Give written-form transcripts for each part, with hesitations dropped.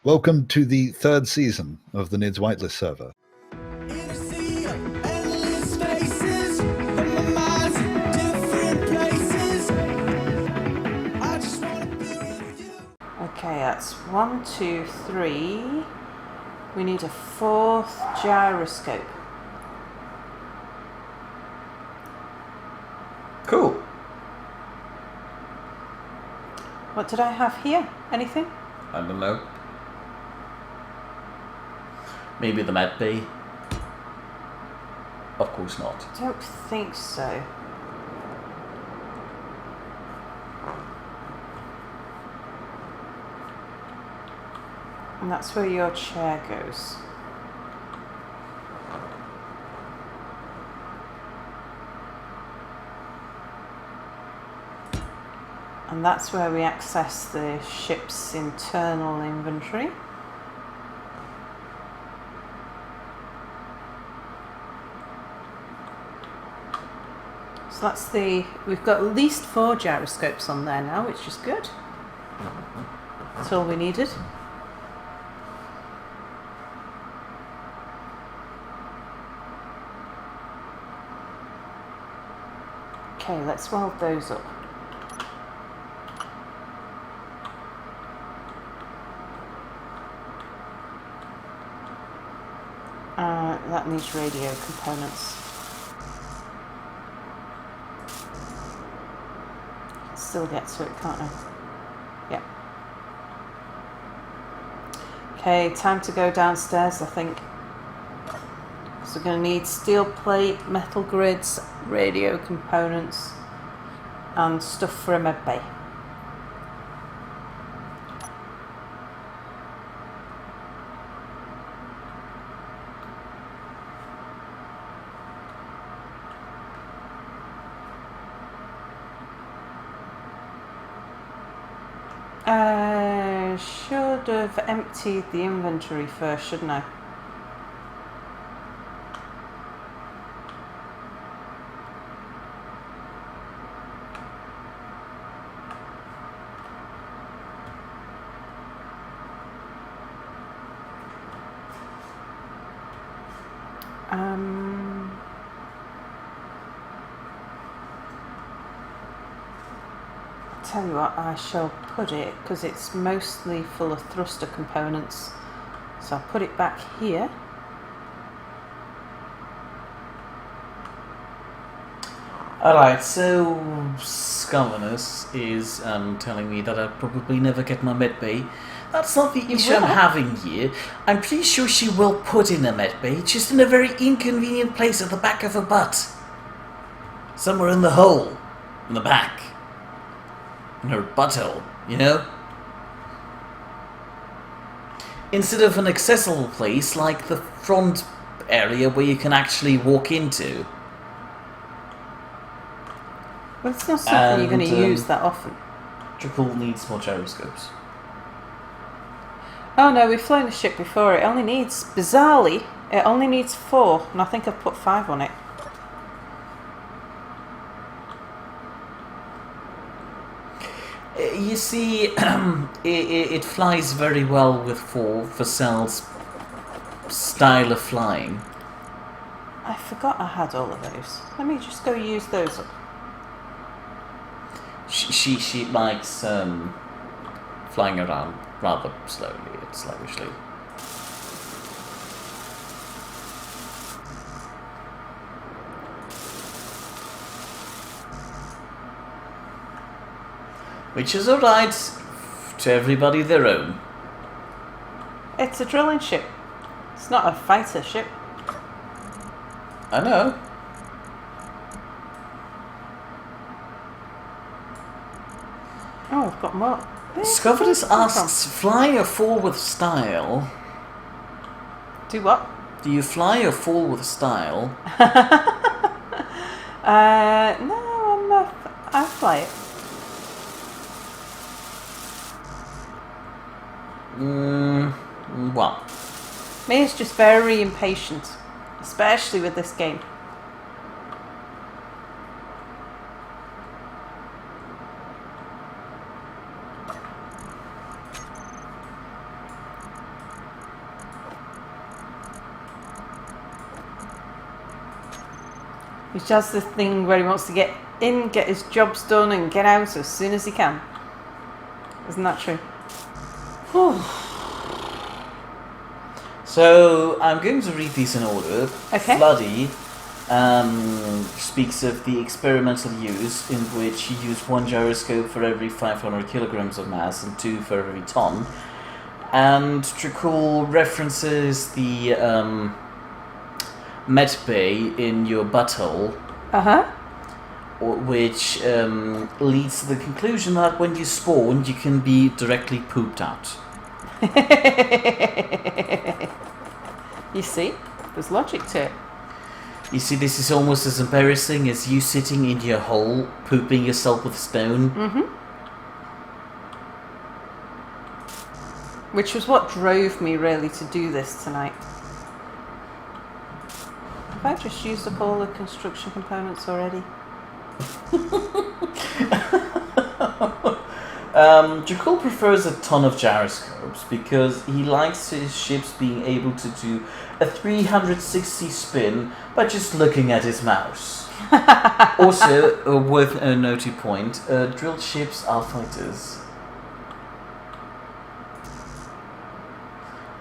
Welcome to the third season of the Nidd's Whitelist server. Okay, that's 1, 2, 3. We need a fourth gyroscope. Cool. What did I have here? Anything? I don't know. Maybe the med bay. Of course not. I don't think so. And that's where your chair goes. And that's where we access the ship's internal inventory. So that's we've got at least 4 gyroscopes on there now, which is good. That's all we needed. Okay, let's weld those up. That needs radio components. Still get to it, can't I? Yeah. Okay, time to go downstairs, I think. So we're going to need steel plate, metal grids, radio components, and stuff for a med bay. Should have emptied the inventory first, shouldn't I? Tell you what, I shall put it, because it's mostly full of thruster components, so I'll put it back here. Alright, so Scavernus is telling me that I'll probably never get my med bay. That's not the issue I'm having here. I'm pretty sure she will put in a med bay, just in a very inconvenient place at the back of her butt. Somewhere in the hole, in the back. In her butthole, you know? Instead of an accessible place like the front area where you can actually walk into. Well, it's not something you're going to use that often. Tremble needs more gyroscopes. Oh no, we've flown the ship before. It only needs, bizarrely, it only needs 4, and I think I've put 5 on it. You see, it flies very well with for Cell's style of flying. I forgot I had all of those. Let me just go use those up. She likes flying around rather slowly, slavishly. Which is alright, to everybody their own. It's a drilling ship. It's not a fighter ship. I know. Oh, I've got more. Scavernus asks, fly or fall with style? Do what? Do you fly or fall with style? No, I fly it. Well. Mase is just very impatient, especially with this game. He has this thing where he wants to get in, get his jobs done, and get out as soon as he can. Isn't that true? So I'm going to read these in order. Okay. Floody speaks of the experimental use in which he used 1 gyroscope for every 500 kilograms of mass and 2 for every ton. And Tremble references the med bay in your butthole, which leads to the conclusion that when you spawn, you can be directly pooped out. You see, there's logic to it. You see, this is almost as embarrassing as you sitting in your hole, pooping yourself with stone. Which was what drove me really to do this tonight. Have I just used up all the construction components already? Tremble prefers a ton of gyroscopes because he likes his ships being able to do a 360 spin by just looking at his mouse. Also, worth a noting point, drilled ships are fighters.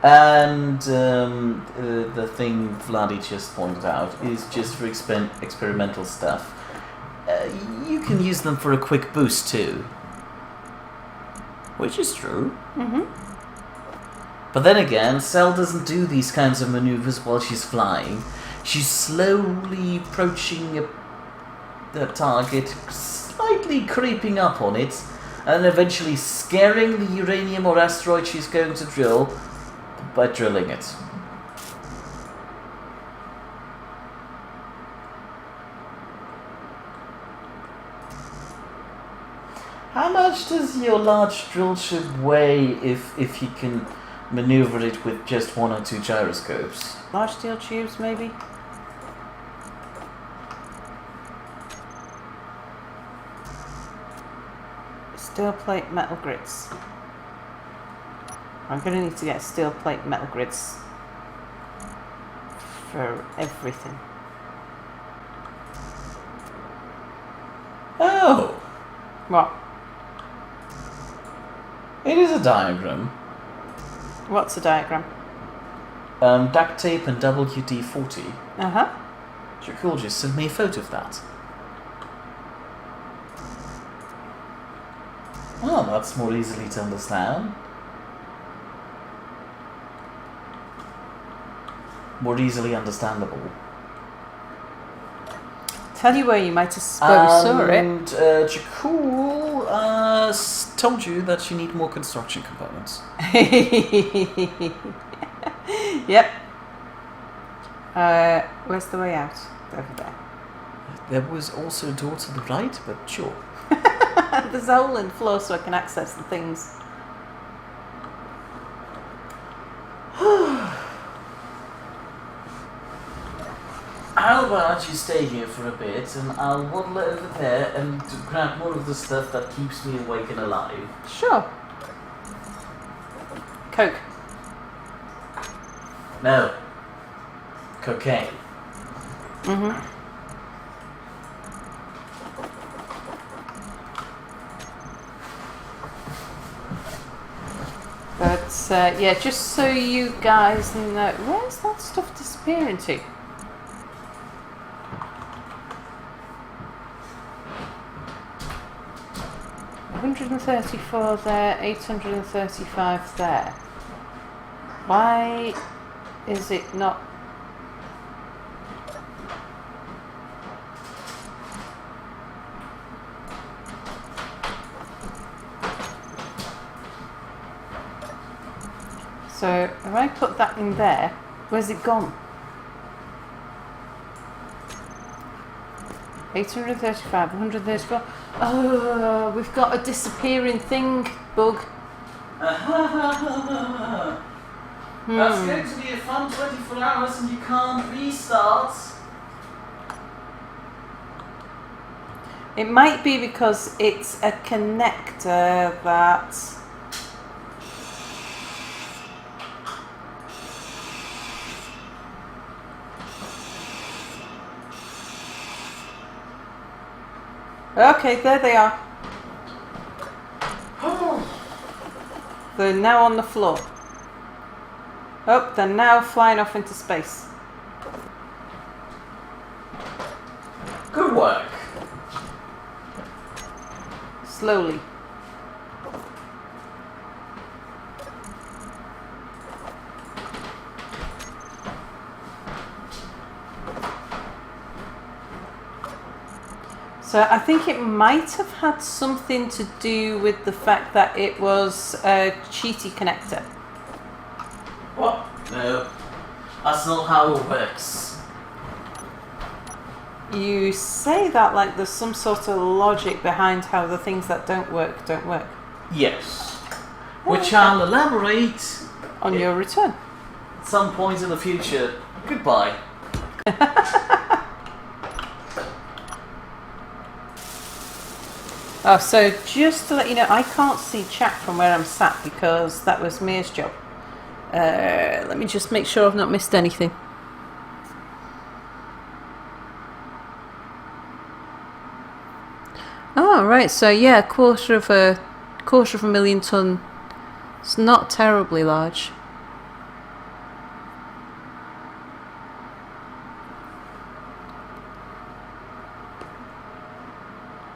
And the thing Vladi just pointed out is just for experimental stuff. You can use them for a quick boost too. Which is true. But then again, Cell doesn't do these kinds of maneuvers while she's flying. She's slowly approaching the target, slightly creeping up on it, and eventually scaring the uranium or asteroid she's going to drill by drilling it. How much does your large drill ship weigh if you can maneuver it with just 1 or 2 gyroscopes? Large steel tubes, maybe? Steel plate metal grids. I'm going to need to get steel plate metal grids for everything. Oh! What? It is a diagram. What's a diagram? Duct tape and WD-40. Tremble just sent me a photo of that. Oh, that's more easily to understand. More easily understandable. Tell you where you might have saw it. And Tremble told you that you need more construction components. Yep. Where's the way out? Over there. There was also a door to the right, but sure. There's a hole in the floor so I can access the things. How about you stay here for a bit and I'll waddle over there and grab more of the stuff that keeps me awake and alive. Sure. Coke. No. Cocaine. But yeah, just so you guys know, where's that stuff disappearing to? $134 there, 835 there. Why is it not? So if I put that in there, where's it gone? 835, 134. Oh, we've got a disappearing thing bug. That's going to be a fun 24 hours and you can't restart. It might be because it's a connector that... Okay, there they are. They're now on the floor. Oh, they're now flying off into space. Good work. Slowly. So I think it might have had something to do with the fact that it was a cheaty connector. What? No. That's not how it works. You say that like there's some sort of logic behind how the things that don't work don't work. Yes. Which I'll elaborate On your return. at some point in the future. Goodbye. Oh, so just to let you know, I can't see chat from where I'm sat because that was Mase's job. Let me just make sure I've not missed anything. Oh, right. So yeah, quarter of a million ton. It's not terribly large.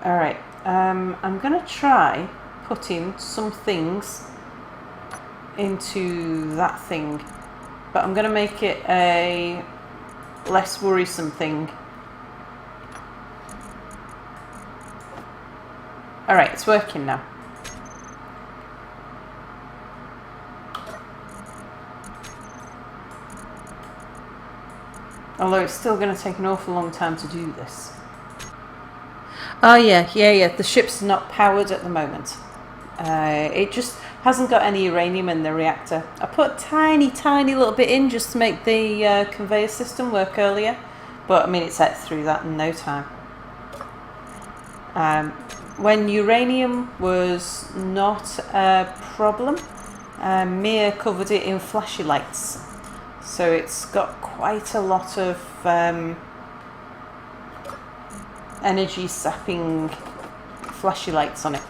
All right. I'm gonna try putting some things into that thing, but I'm gonna make it a less worrisome thing. All right, it's working now. Although it's still going to take an awful long time to do this. Oh yeah. The ship's not powered at the moment. It just hasn't got any uranium in the reactor. I put a tiny little bit in just to make the conveyor system work earlier, but I mean it's ate through that in no time. When uranium was not a problem, Mia covered it in flashy lights, so it's got quite a lot of energy sapping flashy lights on it.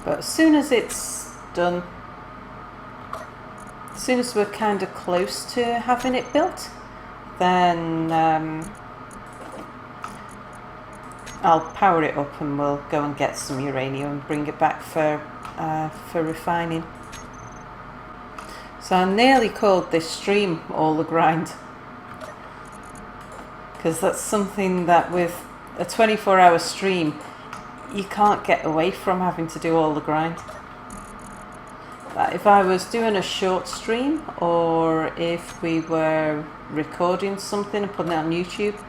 But as soon as it's done, as soon as we're kind of close to having it built, then I'll power it up and we'll go and get some uranium and bring it back for refining. So I nearly called this stream all the grind, because that's something that with a 24-hour stream you can't get away from having to do all the grind. But if I was doing a short stream, or if we were recording something and putting it on YouTube,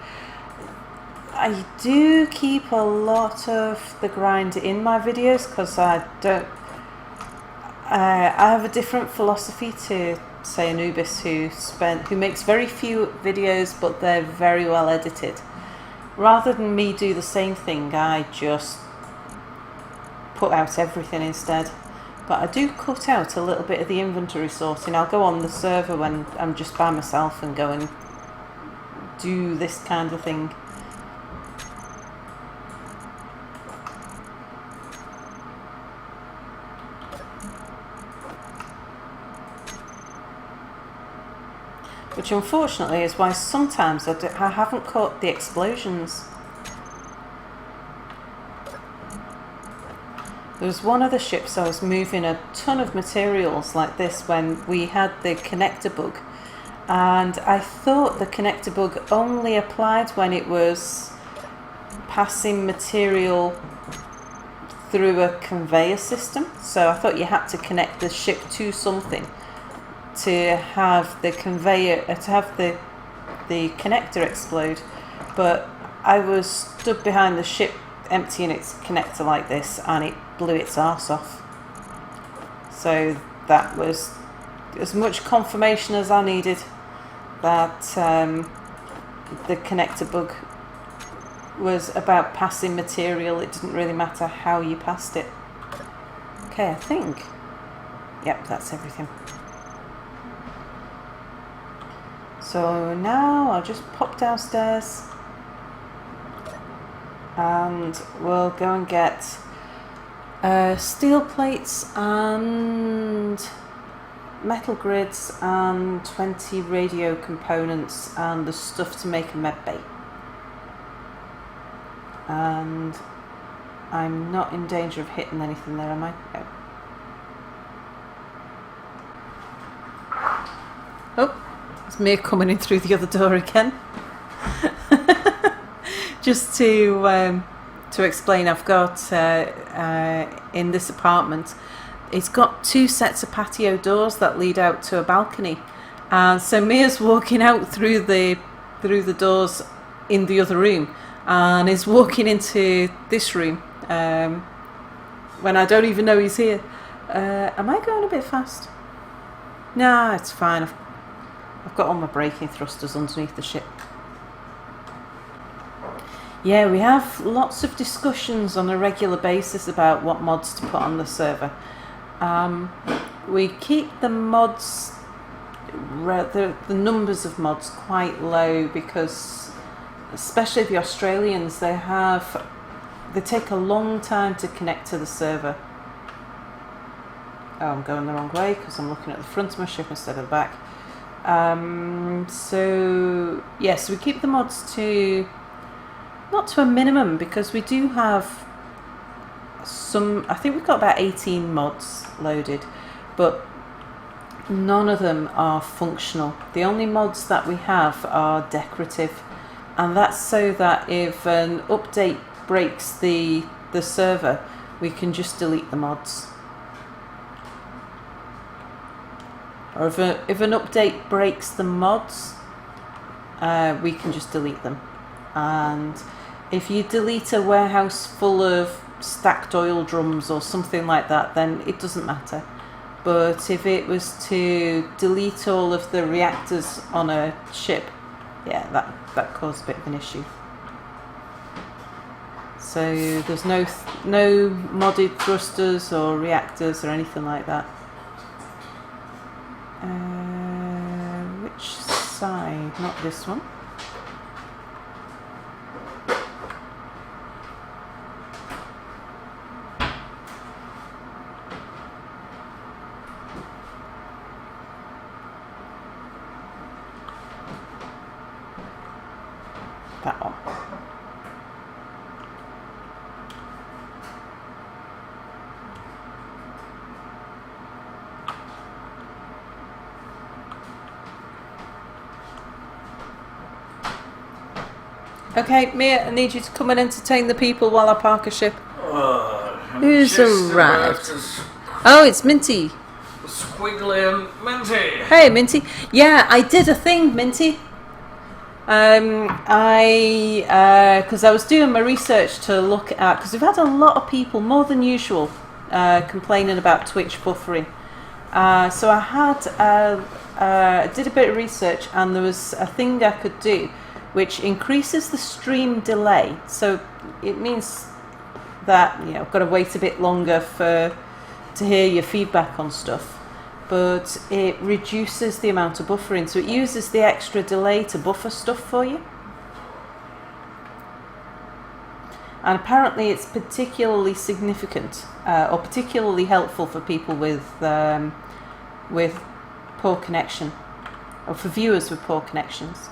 I do keep a lot of the grind in my videos because I have a different philosophy to, say, Anubis, who makes very few videos but they're very well edited. Rather than me do the same thing, I just put out everything instead. But I do cut out a little bit of the inventory sorting. I'll go on the server when I'm just by myself and go and do this kind of thing. Which unfortunately is why sometimes I haven't caught the explosions. There was one of the ships I was moving a ton of materials like this when we had the connector bug, and I thought the connector bug only applied when it was passing material through a conveyor system. So I thought you had to connect the ship to something to have the conveyor, to have the connector explode. But I was stood behind the ship emptying its connector like this, and it blew its arse off. So that was as much confirmation as I needed that the connector bug was about passing material. It didn't really matter how you passed it. Okay, I think. Yep, that's everything. So now I'll just pop downstairs and we'll go and get steel plates and metal grids and 20 radio components and the stuff to make a med bay. And I'm not in danger of hitting anything there, am I? No. Oh, it's me coming in through the other door again. Just to explain, I've got in this apartment, it's got 2 sets of patio doors that lead out to a balcony, and so Mia's walking out through the doors in the other room, and is walking into this room when I don't even know he's here. Am I going a bit fast? Nah, it's fine. I've got all my braking thrusters underneath the ship. Yeah, we have lots of discussions on a regular basis about what mods to put on the server. We keep the mods, the numbers of mods quite low because, especially the Australians, they take a long time to connect to the server. Oh, I'm going the wrong way because I'm looking at the front of my ship instead of the back. So yes, we keep the mods to not to a minimum because we do have some. I think we've got about 18 mods loaded, but none of them are functional. The only mods that we have are decorative, and that's so that if an update breaks the server, we can just delete the mods. Or if an update breaks the mods, we can just delete them. And if you delete a warehouse full of stacked oil drums or something like that, then it doesn't matter. But if it was to delete all of the reactors on a ship, yeah, that caused a bit of an issue. So there's no modded thrusters or reactors or anything like that. Which side? Not this one. That one. Okay, Mia, I need you to come and entertain the people while I park a ship. Who's arrived? Oh, it's Minty. Squiggly and Minty. Hey, Minty. Yeah, I did a thing, Minty. Because I was doing my research to look at, because we've had a lot of people, more than usual, complaining about Twitch buffering. So I did a bit of research, and there was a thing I could do which increases the stream delay. So it means that, you know, I've got to wait a bit longer to hear your feedback on stuff. But it reduces the amount of buffering, so it uses the extra delay to buffer stuff for you. And apparently it's particularly significant or particularly helpful for people with poor connection, or for viewers with poor connections.